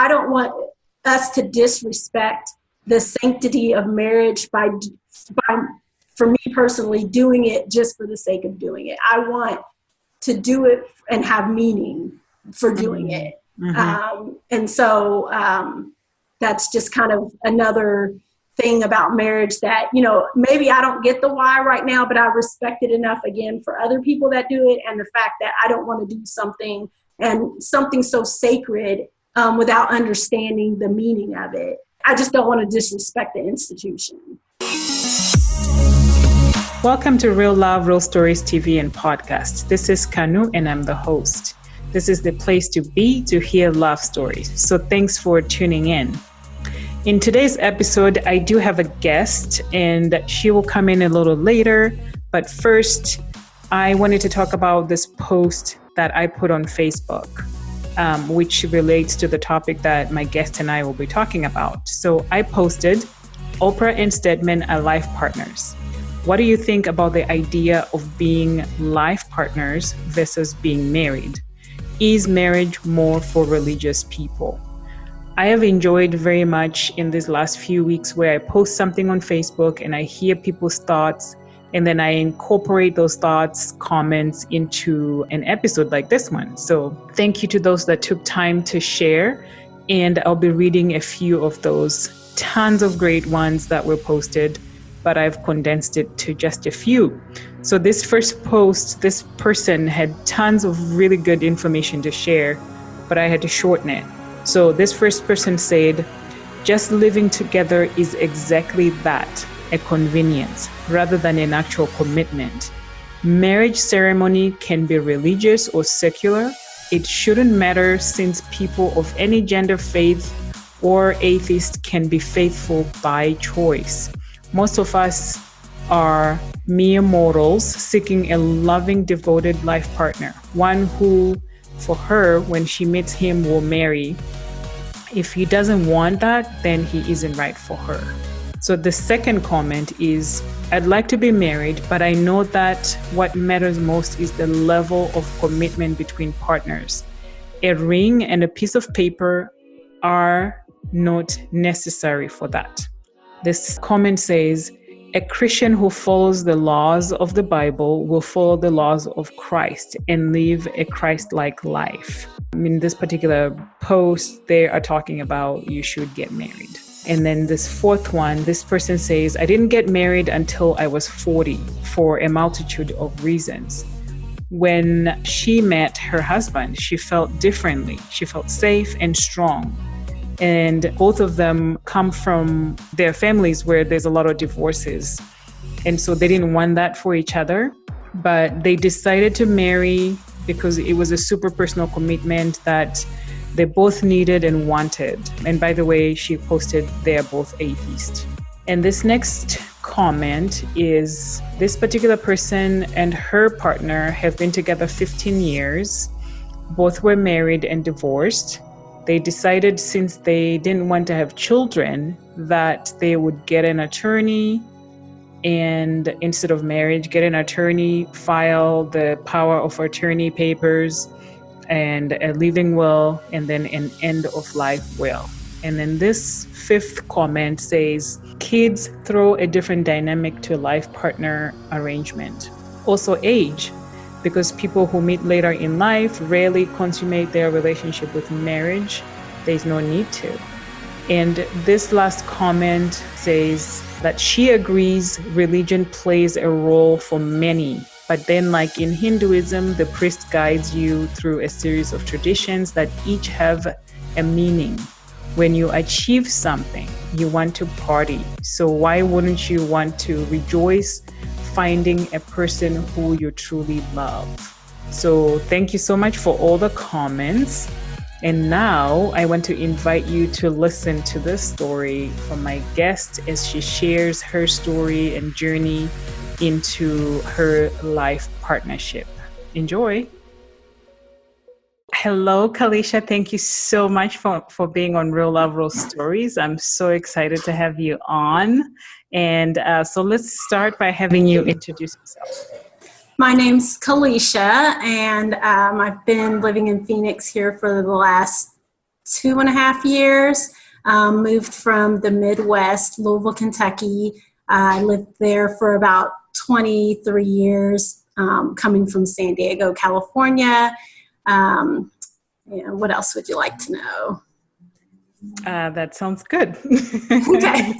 I don't want us to disrespect the sanctity of marriage by, for me personally, doing it just for the sake of doing it. I want to do it and have meaning for doing it. And so that's just kind of another thing about marriage that, you know, maybe I don't get the why right now, but I respect it enough again for other people that do it. And the fact that I don't want to do something so sacred without understanding the meaning of it. I just don't want to disrespect the institution. Welcome to Real Love, Real Stories TV and podcast. This is Kanu and I'm the host. This is the place to be to hear love stories. So thanks for tuning in. In today's episode, I do have a guest and she will come in a little later. But first, I wanted to talk about this post that I put on Facebook, which relates to the topic that my guest and I will be talking about. So I posted, Oprah and Stedman are life partners. What do you think about the idea of being life partners versus being married? Is marriage more for religious people? I have enjoyed very much in these last few weeks where I post something on Facebook and I hear people's thoughts and then I incorporate those thoughts, comments into an episode like this one. So thank you to those that took time to share, and I'll be reading a few of those. Tons of great ones that were posted, but I've condensed it to just a few. So this first post, this person had tons of really good information to share, but I had to shorten it. So this first person said, just living together is exactly that, a convenience rather than an actual commitment. Marriage ceremony can be religious or secular. It shouldn't matter since people of any gender, faith, or atheist can be faithful by choice. Most of us are mere mortals seeking a loving, devoted life partner, one who, for her, when she meets him, will marry. If he doesn't want that, then he isn't right for her. So the second comment is, I'd like to be married, but I know that what matters most is the level of commitment between partners. A ring and a piece of paper are not necessary for that. This comment says, a Christian who follows the laws of the Bible will follow the laws of Christ and live a Christ-like life. In this particular post, they are talking about you should get married. And then this fourth one, this person says, I didn't get married until I was 40 for a multitude of reasons. When she met her husband, she felt differently. She felt safe and strong. And both of them come from their families where there's a lot of divorces. And so they didn't want that for each other, but they decided to marry because it was a super personal commitment that they both needed and wanted. And by the way, she posted they're both atheist. And this next comment is, this particular person and her partner have been together 15 years. Both were married and divorced. They decided, since they didn't want to have children, that they would get an attorney and instead of marriage, get an attorney, file the power of attorney papers and a living will, and then an end of life will. And then this fifth comment says, kids throw a different dynamic to life partner arrangement. Also age, because people who meet later in life rarely consummate their relationship with marriage. There's no need to. And this last comment says that she agrees religion plays a role for many. But then, like in Hinduism, the priest guides you through a series of traditions that each have a meaning. When you achieve something, you want to party. So why wouldn't you want to rejoice finding a person who you truly love? So thank you so much for all the comments. And now I want to invite you to listen to this story from my guest as she shares her story and journey into her life partnership. Enjoy. Hello, Kalisha. Thank you so much for being on Real Love, Real Stories. I'm so excited to have you on. And so let's start by having you introduce yourself. My name's Kalisha, and I've been living in Phoenix here for the last 2.5 years. Moved from the Midwest, Louisville, Kentucky. I lived there for about 23 years, coming from San Diego, California. What else would you like to know? That sounds good. Okay.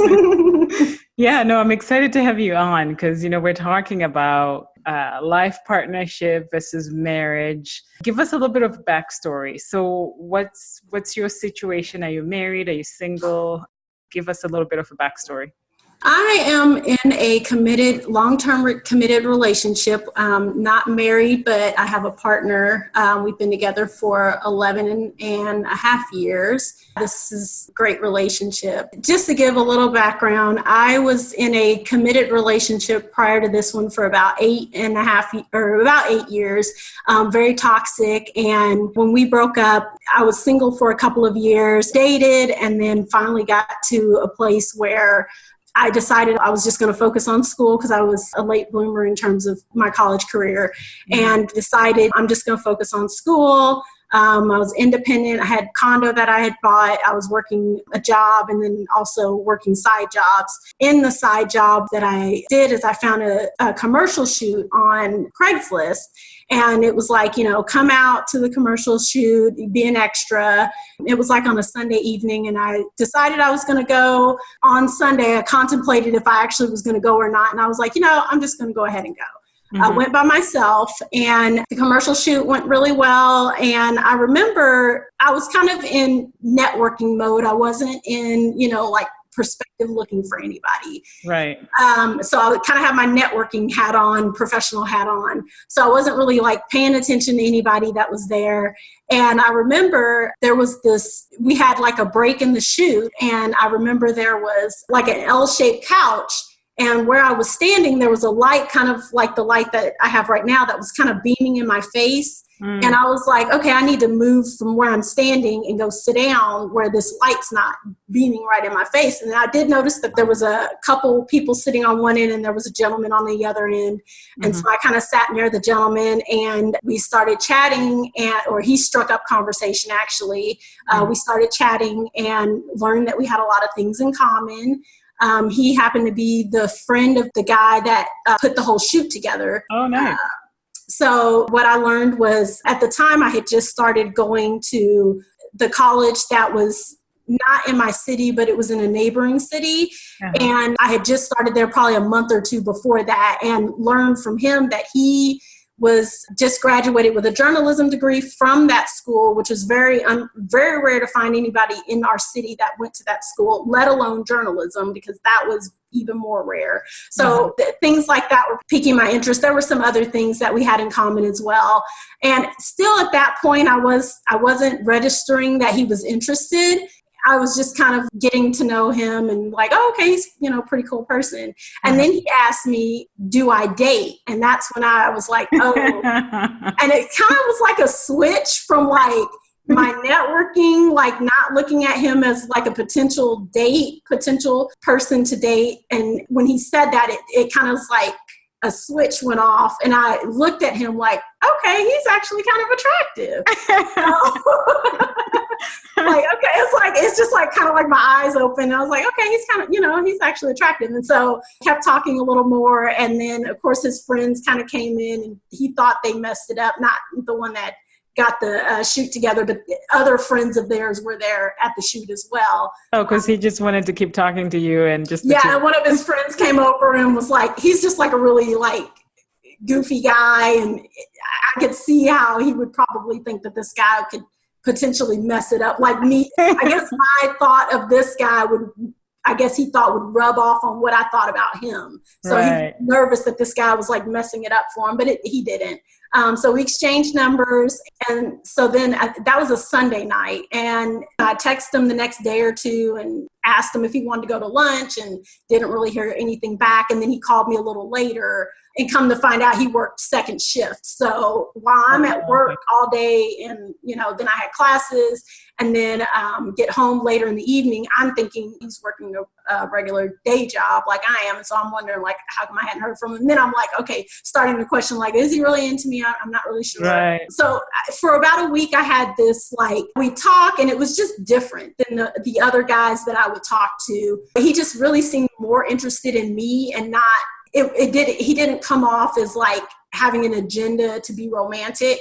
Yeah, no, I'm excited to have you on because, we're talking about life partnership versus marriage. Give us a little bit of backstory. So what's your situation? Are you married? Are you single? Give us a little bit of a backstory. I am in a long-term committed relationship, not married, but I have a partner. We've been together for 11 and a half years. This is a great relationship. Just to give a little background, I was in a committed relationship prior to this one for about 8 years, very toxic. And when we broke up, I was single for a couple of years, dated, and then finally got to a place where I decided I was just going to focus on school because I was a late bloomer in terms of my college career, and decided I'm just going to focus on school. I was independent. I had a condo that I had bought. I was working a job and then also working side jobs. In the side job that I did is I found a commercial shoot on Craigslist. And it was like, come out to the commercial shoot, be an extra. It was like on a Sunday evening, and I decided I was going to go on Sunday. I contemplated if I actually was going to go or not. And I was like, I'm just going to go ahead and go. Mm-hmm. I went by myself, and the commercial shoot went really well. And I remember I was kind of in networking mode. I wasn't in, perspective looking for anybody. Right. So I would kind of have my networking hat on, professional hat on. So I wasn't really paying attention to anybody that was there. And I remember there was we had a break in the shoot. And I remember there was an L-shaped couch. And where I was standing, there was a light, kind of like the light that I have right now, that was kind of beaming in my face. Mm. And I was like, okay, I need to move from where I'm standing and go sit down where this light's not beaming right in my face. And I did notice that there was a couple people sitting on one end and there was a gentleman on the other end. Mm-hmm. And so I kind of sat near the gentleman and we started chatting, or he struck up conversation, actually. We started chatting and learned that we had a lot of things in common. He happened to be the friend of the guy that put the whole shoot together. Oh, nice. So what I learned was, at the time, I had just started going to the college that was not in my city, but it was in a neighboring city. Uh-huh. And I had just started there probably a month or two before that, and learned from him that he was just graduated with a journalism degree from that school, which is very rare to find anybody in our city that went to that school, let alone journalism, because that was even more rare. So things like that were piquing my interest. There were some other things that we had in common as well. And still at that point, I wasn't registering that he was interested. I was just kind of getting to know him and okay, he's, pretty cool person. And then he asked me, do I date? And that's when I was like, oh. And it kind of was like a switch from my networking, not looking at him as a potential person to date. And when he said that, it kind of was like a switch went off, and I looked at him okay, he's actually kind of attractive. Okay, it's just kind of my eyes open. And I was like, okay, he's kind of, he's actually attractive. And so kept talking a little more. And then of course his friends kind of came in, and he thought they messed it up. Not the one that got the shoot together, but other friends of theirs were there at the shoot as well. Oh, because he just wanted to keep talking to you and just... Yeah, and one of his friends came over and was he's just a really goofy guy, and I could see how he would probably think that this guy could potentially mess it up. Me, I guess my thought of this guy he thought would rub off on what I thought about him. So right. He was nervous that this guy was messing it up for him, but he didn't. So we exchanged numbers. And so then that was a Sunday night, and I texted him the next day or two and asked him if he wanted to go to lunch and didn't really hear anything back. And then he called me a little later, and come to find out he worked second shift. So while I'm at work all day and, then I had classes and then get home later in the evening, I'm thinking he's working a regular day job like I am. And so I'm wondering, like, how come I hadn't heard from him? And then I'm like, okay, starting to question, like, is he really into me? I'm not really sure. Right. So for about a week, I had this, like, we talk, and it was just different than the other guys that I would talk to. He just really seemed more interested in me and not, he didn't come off as like having an agenda to be romantic.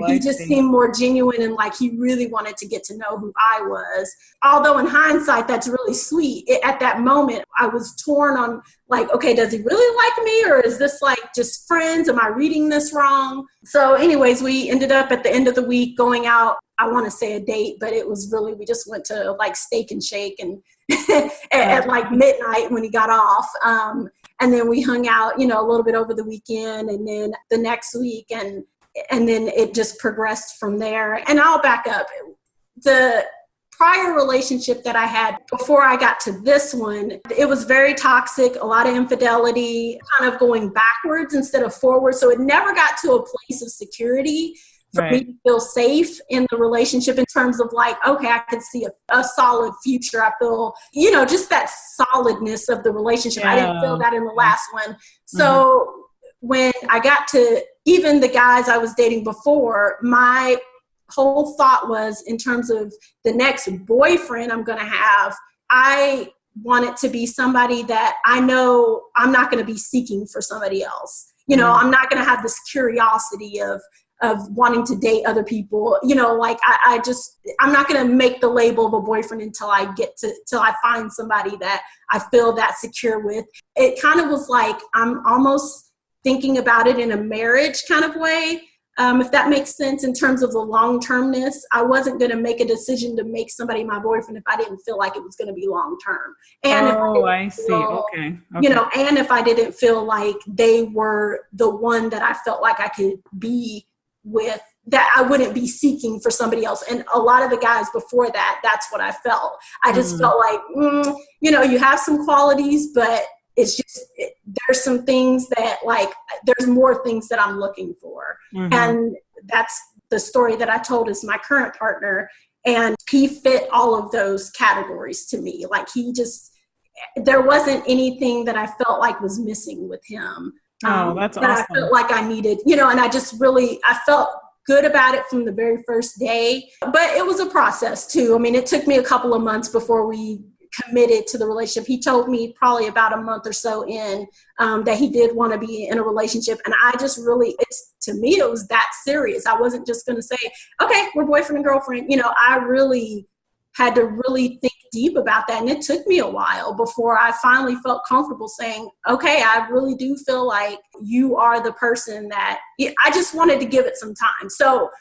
He just seemed more genuine, and like he really wanted to get to know who I was. Although in hindsight, that's really sweet. At that moment, I was torn on, like, okay, does he really like me, or is this like just friends? Am I reading this wrong? So anyways, we ended up at the end of the week going out. I want to say a date, but it was really, we just went to like Steak and Shake and at like midnight when he got off. And then we hung out, a little bit over the weekend, and then the next week, and then it just progressed from there. And I'll back up. The prior relationship that I had before I got to this one, it was very toxic, a lot of infidelity, kind of going backwards instead of forward. So it never got to a place of security for me to feel safe in the relationship, in terms of like, okay, I could see a solid future. I feel, just that solidness of the relationship. I didn't feel that in the last one. So when I got to even the guys I was dating before, my whole thought was, in terms of the next boyfriend I'm going to have, I want it to be somebody that I know I'm not going to be seeking for somebody else. I'm not going to have this curiosity of wanting to date other people, like I'm not going to make the label of a boyfriend until I find somebody that I feel that secure with. It kind of was like, I'm almost thinking about it in a marriage kind of way. If that makes sense in terms of the long-termness. I wasn't going to make a decision to make somebody my boyfriend if I didn't feel like it was going to be long-term. And I see. Okay. And if I didn't feel like they were the one that I felt like I could be with, that I wouldn't be seeking for somebody else. And a lot of the guys before that, that's what I felt. I just felt like, you have some qualities, but it's just, there's some things that, like, there's more things that I'm looking for. And that's the story that I told is my current partner. And he fit all of those categories to me. Like, there wasn't anything that I felt like was missing with him. That's that awesome. I felt like I needed, and I felt good about it from the very first day. But it was a process too. I mean, it took me a couple of months before we committed to the relationship. He told me probably about a month or so in that he did want to be in a relationship. And I just really, to me, it was that serious. I wasn't just going to say, okay, we're boyfriend and girlfriend. I really had to really think deep about that. And it took me a while before I finally felt comfortable saying, okay, I really do feel like you are the person that I just wanted to give it some time. So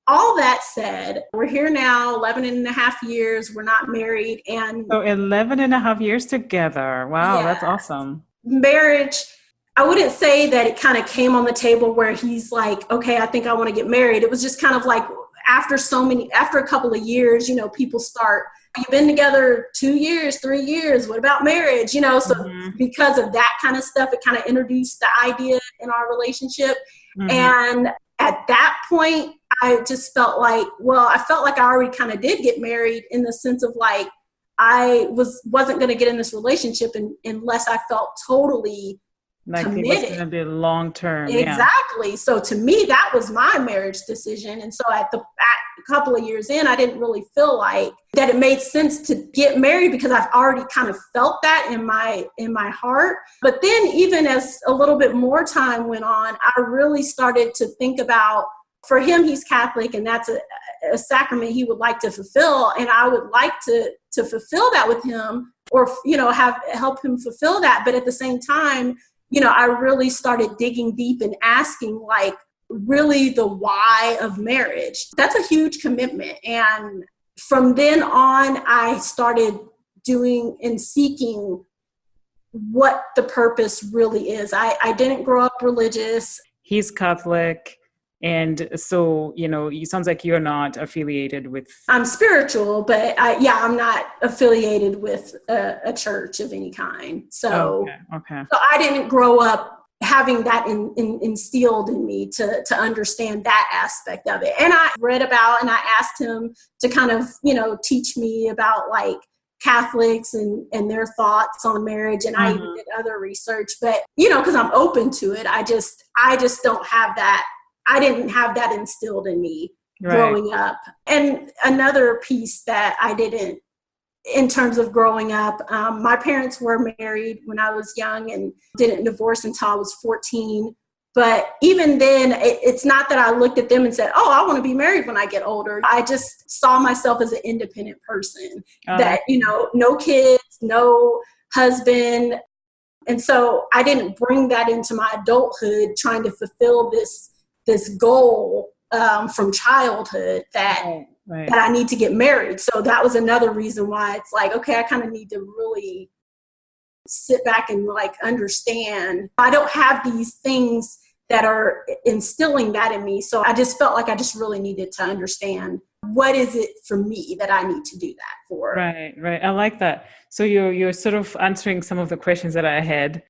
all that said, we're here now, 11 and a half years. We're not married. And so 11 and a half years together. Wow, that's awesome. Marriage, I wouldn't say that it kind of came on the table where he's like, okay, I think I want to get married. It was just kind of like, after a couple of years, people start, you've been together 2 years, 3 years, what about marriage? So because of that kind of stuff, it kind of introduced the idea in our relationship. And at that point, I just felt like, I already kind of did get married, in the sense of like, I wasn't going to get in this relationship unless I felt totally like committed. It was going to be long term. Exactly. Yeah. So to me, that was my marriage decision. And so at a couple of years in, I didn't really feel like that it made sense to get married, because I've already kind of felt that in my heart. But then even as a little bit more time went on, I really started to think about, for him, he's Catholic, and that's a sacrament he would like to fulfill. And I would like to fulfill that with him, or, help him fulfill that. But at the same time, I really started digging deep and asking, like, really the why of marriage. That's a huge commitment. And from then on, I started doing and seeking what the purpose really is. I didn't grow up religious. He's Catholic. And so, it sounds like you're not affiliated with. I'm spiritual, but I'm not affiliated with a church of any kind. So, Okay. So I didn't grow up having that instilled in me to understand that aspect of it. And I read about and I asked him to kind of, teach me about like Catholics and their thoughts on marriage. And I even did other research, but, because I'm open to it, I just don't have that. I didn't have that instilled in me growing up. And another piece that I didn't, in terms of growing up, my parents were married when I was young and didn't divorce until I was 14. But even then, it's not that I looked at them and said, oh, I want to be married when I get older. I just saw myself as an independent person that, no kids, no husband. And so I didn't bring that into my adulthood, trying to fulfill this goal from childhood that I need to get married. So that was another reason why it's like, okay, I kind of need to really sit back and like understand. I don't have these things that are instilling that in me. So I just felt like I just really needed to understand what is it for me that I need to do that for. Right. I like that. So you're sort of answering some of the questions that I had.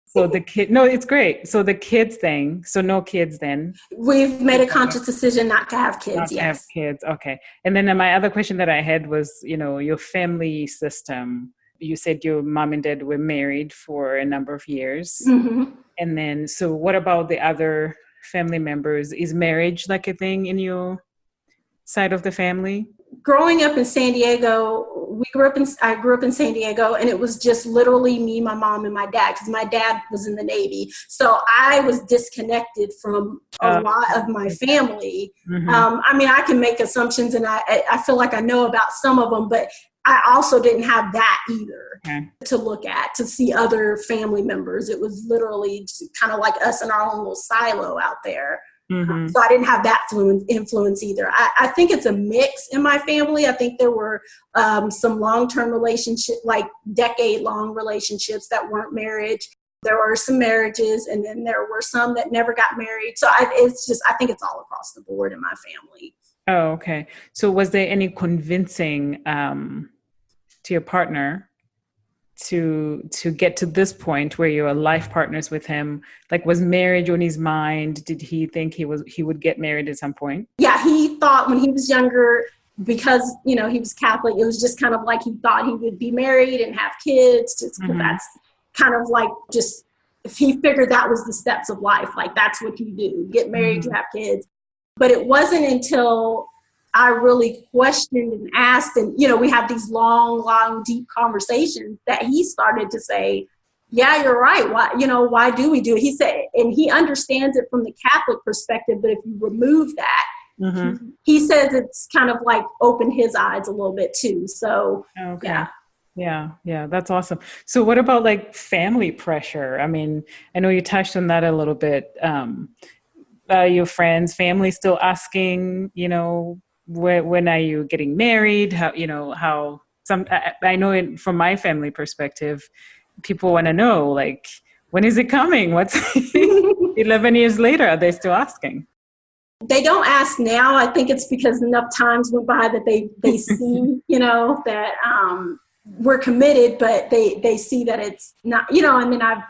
So it's great. So the kids thing, so no kids then. We've made a conscious decision not to have kids, not to have kids, okay. And then my other question that I had was, your family system. You said your mom and dad were married for a number of years. Mm-hmm. And then, so what about the other family members? Is marriage like a thing in your side of the family? Growing up in San Diego, I grew up in San Diego, and it was just literally me, my mom, and my dad, because my dad was in the Navy. So I was disconnected from a lot of my family. Mm-hmm. I can make assumptions, and I feel like I know about some of them, but I also didn't have that either to look at, to see other family members. It was literally kind of like us in our own little silo out there. Mm-hmm. So I didn't have that influence either. I think it's a mix in my family. I think there were some long-term relationships, like decade-long relationships that weren't marriage. There were some marriages, and then there were some that never got married. So I think it's all across the board in my family. Oh, okay. So was there any convincing to your partner to get to this point where you're life partners with him? Like, was marriage on his mind? Did he think he would get married at some point? Yeah, he thought when he was younger, because he was Catholic, it was just kind of like he thought he would be married and have kids, just because that's kind of like, just if he figured that was the steps of life, like that's what you do, get married, you have kids. But it wasn't until I really questioned and asked, and, we have these long, deep conversations, that he started to say, yeah, you're right. Why do we do it? He said, and he understands it from the Catholic perspective, but if you remove that, he says it's kind of like opened his eyes a little bit too. So, Yeah, that's awesome. So what about like family pressure? I mean, I know you touched on that a little bit. Your friends, family still asking, when are you getting married? How I know from my family perspective, people want to know, like, when is it coming? What's 11 years later? Are they still asking? They don't ask now. I think it's because enough times went by that they see, that we're committed, but they see that it's not, and then I've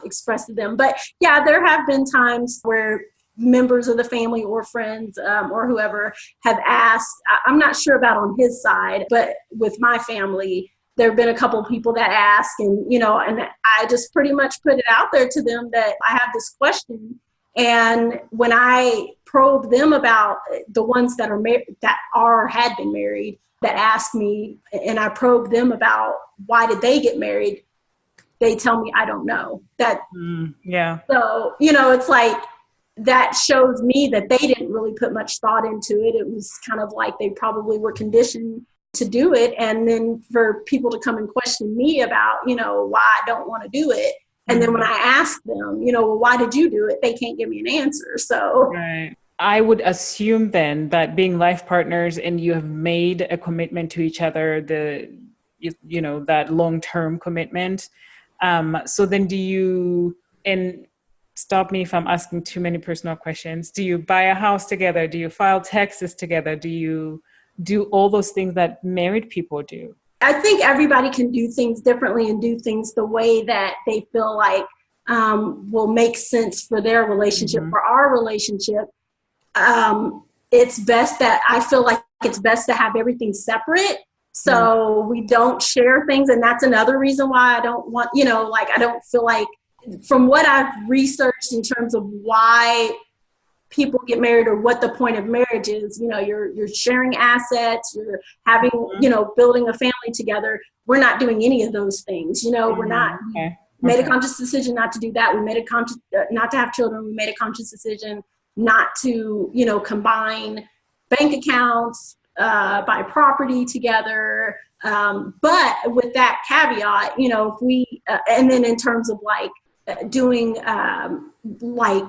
expressed to them. But yeah, there have been times where members of the family or friends or whoever have asked. I'm not sure about on his side, but with my family, there have been a couple of people that ask, and and I just pretty much put it out there to them that I have this question. And when I probe them about the ones that had been married, that ask me, and I probe them about why did they get married, they tell me I don't know. So it's like, that shows me that they didn't really put much thought into it. It was kind of like they probably were conditioned to do it. And then for people to come and question me about, why I don't want to do it. And then when I ask them, well, why did you do it? They can't give me an answer. So I would assume then that being life partners and you have made a commitment to each other, that long-term commitment. So then stop me if I'm asking too many personal questions. Do you buy a house together? Do you file taxes together? Do you do all those things that married people do? I think everybody can do things differently and do things the way that they feel like will make sense for their relationship. Mm-hmm. For our relationship, it's best that I feel like it's best to have everything separate. So we don't share things. And that's another reason why I don't want, like, I don't feel like, from what I've researched in terms of why people get married or what the point of marriage is, you're sharing assets, you're having, building a family together. We're not doing any of those things. We're not. Made a conscious decision not to do that. We made a conscious not to have children. We made a conscious decision not to, combine bank accounts, buy property together. But with that caveat, if we, and then in terms of like doing, like,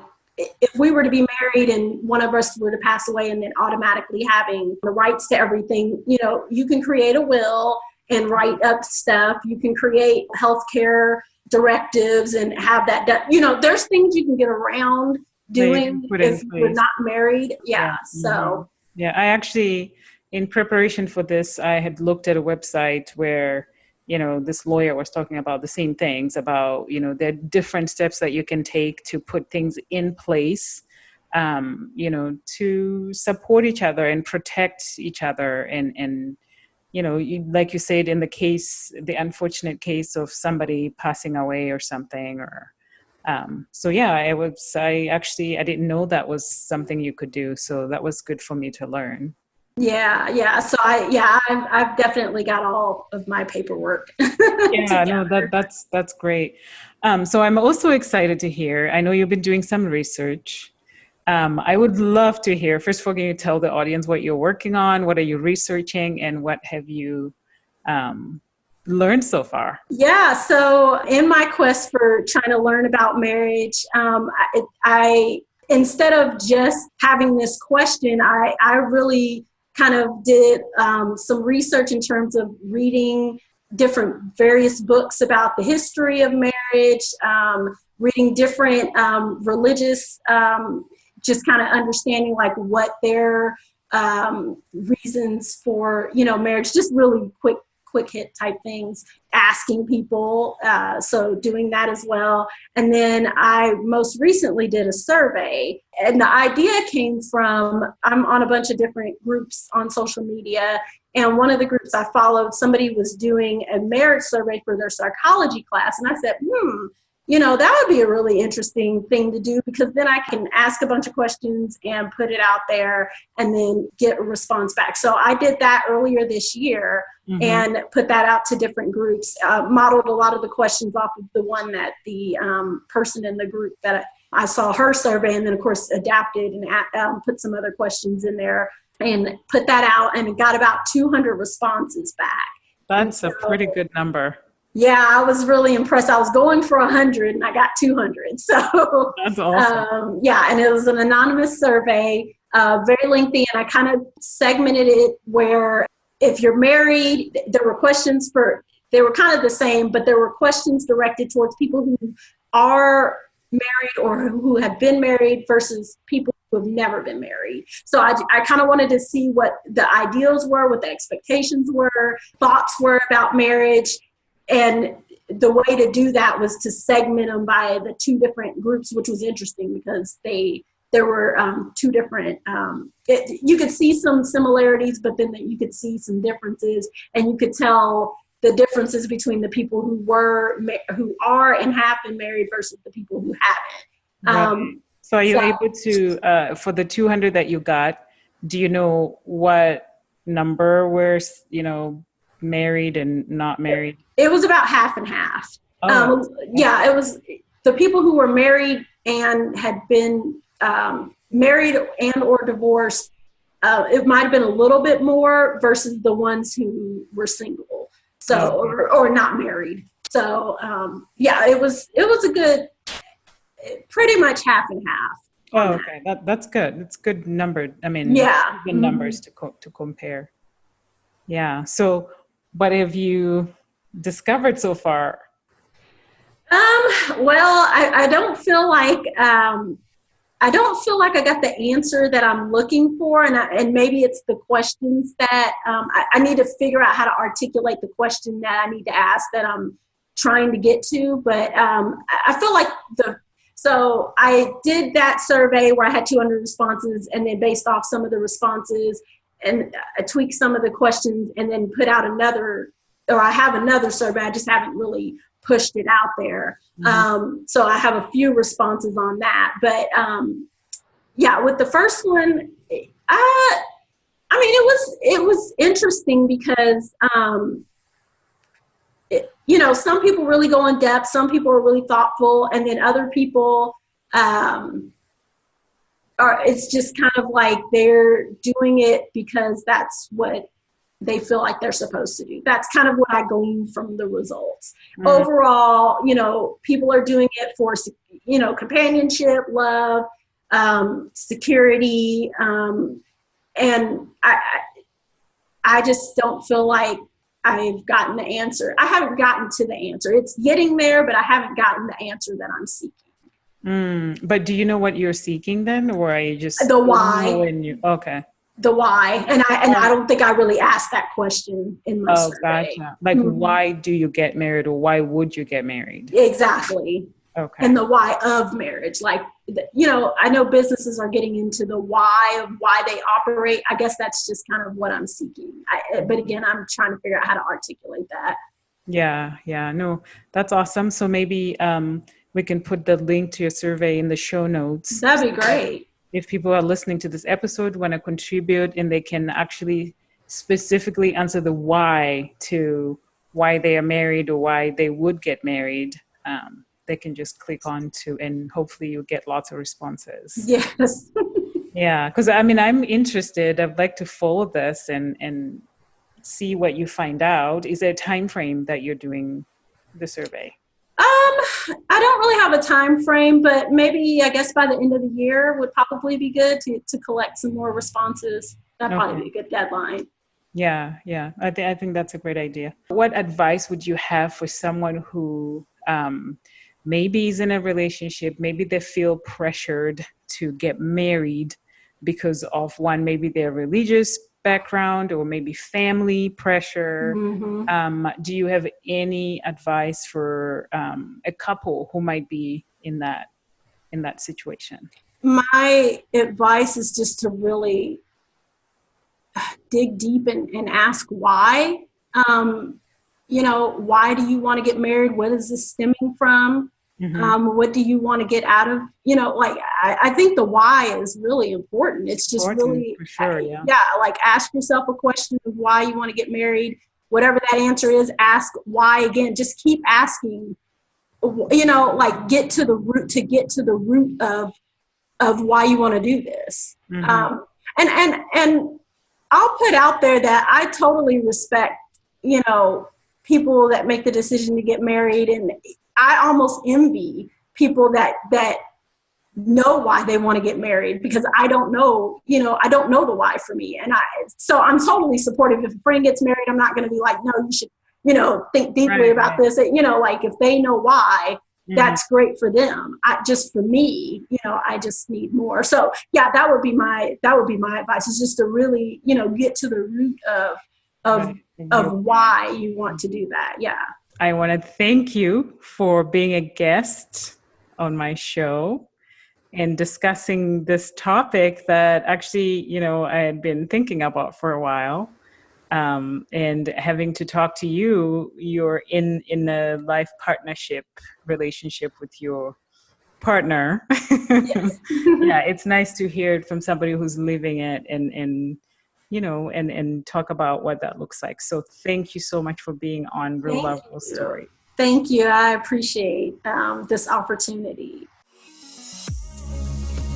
if we were to be married and one of us were to pass away and then automatically having the rights to everything, you can create a will and write up stuff. You can create healthcare directives and have that done. There's things you can get around doing if you're not married. Yeah. So. Yeah, I actually, in preparation for this, I had looked at a website where, this lawyer was talking about the same things about, there are different steps that you can take to put things in place, to support each other and protect each other. And like you said, in the unfortunate case of somebody passing away or something, or I didn't know that was something you could do. So that was good for me to learn. Yeah. So I've definitely got all of my paperwork. Yeah, no, that's great. So I'm also excited to hear. I know you've been doing some research. I would love to hear. First of all, can you tell the audience what you're working on? What are you researching, and what have you learned so far? Yeah. So in my quest for trying to learn about marriage, I instead of just having this question, I really kind of did some research in terms of reading various books about the history of marriage, reading different religious, just kind of understanding like what their reasons for, marriage, just really quick hit type things, asking people. So doing that as well. And then I most recently did a survey, and the idea came from, I'm on a bunch of different groups on social media. And one of the groups I followed, somebody was doing a marriage survey for their psychology class. And I said, that would be a really interesting thing to do, because then I can ask a bunch of questions and put it out there and then get a response back. So I did that earlier this year and put that out to different groups, modeled a lot of the questions off of the one that the person in the group that I saw her survey, and then of course adapted and put some other questions in there and put that out, and got about 200 responses back. That's a pretty good number. Yeah, I was really impressed. I was going for 100 and I got 200. So that's awesome. And it was an anonymous survey, very lengthy, and I kind of segmented it where if you're married, there were questions they were kind of the same, but there were questions directed towards people who are married or who have been married versus people who have never been married. So I kind of wanted to see what the ideals were, what the expectations were, thoughts were about marriage. And the way to do that was to segment them by the two different groups, which was interesting because there were two different, you could see some similarities, but then you could see some differences, and you could tell the differences between the people who are and have been married versus the people who haven't. Right. So are you able to, for the 200 that you got, do you know what number were, married and not married? It was about half and half. Oh. It was the people who were married and had been married and or divorced. It might have been a little bit more versus the ones who were single, or not married. So it was a good, pretty much half and half. Oh, okay, that's good. That's good number. I mean, good numbers to compare. Yeah. So, what have you discovered so far? Well, I don't feel like I don't feel like I got the answer that I'm looking for, and maybe it's the questions that I need to figure out how to articulate the question that I need to ask that I'm trying to get to. But I feel like so I did that survey where I had 200 responses, and then based off some of the responses, and I tweaked some of the questions, and then put out I have another survey. I just haven't really pushed it out there. So I have a few responses on that. But yeah, with the first one, I mean, it was interesting because, some people really go in depth. Some people are really thoughtful. And then other people it's just kind of like they're doing it because that's what they feel like they're supposed to do. That's kind of what I gleaned from the results. Overall, people are doing it for, companionship, love, security. And I just don't feel like I've gotten the answer. I haven't gotten to the answer. It's getting there, but I haven't gotten the answer that I'm seeking. But do you know what you're seeking then, or are you just the why? Okay. The why, and I don't think I really asked that question in my survey. Gotcha. Like, why do you get married, or why would you get married? Exactly. Okay. And the why of marriage, like, I know businesses are getting into the why of why they operate. I guess that's just kind of what I'm seeking. But again, I'm trying to figure out how to articulate that. Yeah. No, that's awesome. So maybe we can put the link to your survey in the show notes. That'd be great. If people are listening to this episode, want to contribute, and they can actually specifically answer the why to why they are married or why they would get married, they can just click on to, and hopefully you'll get lots of responses. Yes. Yeah, because I'm interested. I'd like to follow this and see what you find out. Is there a time frame that you're doing the survey? I don't really have a time frame, but maybe I guess by the end of the year would probably be good to collect some more responses. That'd probably be a good deadline. Yeah. I think that's a great idea. What advice would you have for someone who maybe is in a relationship, maybe they feel pressured to get married because of maybe their religious background or maybe family pressure? Do you have any advice for a couple who might be in that situation? My advice is just to really dig deep and ask why. Why do you want to get married? What is this stemming from? What do you want to get out of, I think the why is really important. It's just really, for sure, like ask yourself a question of why you want to get married. Whatever that answer is, ask why again. Just keep asking, get to the root of why you want to do this. And I'll put out there that I totally respect, people that make the decision to get married, and I almost envy people that know why they want to get married, because I don't know the why for me. So I'm totally supportive. If a friend gets married, I'm not going to be like, no, you should, think deeply about this. Like if they know why, that's great for them. Just for me, I just need more. So yeah, that would be my advice, is just to really, get to the root of why you want to do that. Yeah. I want to thank you for being a guest on my show and discussing this topic that actually, I had been thinking about for a while. And having to talk to you, you're in a life partnership relationship with your partner. Yes. Yeah, it's nice to hear it from somebody who's living it and talk about what that looks like. So thank you so much for being on Real Love, Real Story. Thank you. I appreciate this opportunity.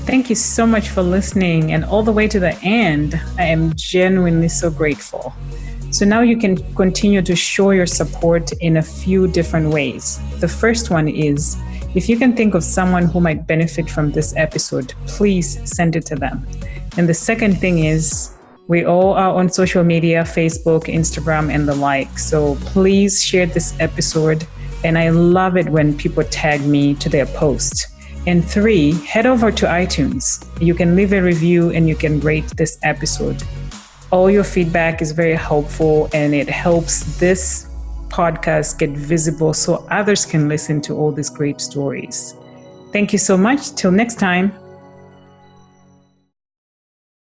Thank you so much for listening, and all the way to the end. I am genuinely so grateful. So now you can continue to show your support in a few different ways. The first one is, if you can think of someone who might benefit from this episode, please send it to them. And the second thing is, we all are on social media, Facebook, Instagram, and the like. So please share this episode And I love it when people tag me to their posts. And 3, head over to iTunes. You can leave a review and you can rate this episode. All your feedback is very helpful and it helps this podcast get visible so others can listen to all these great stories. Thank you so much. Till next time.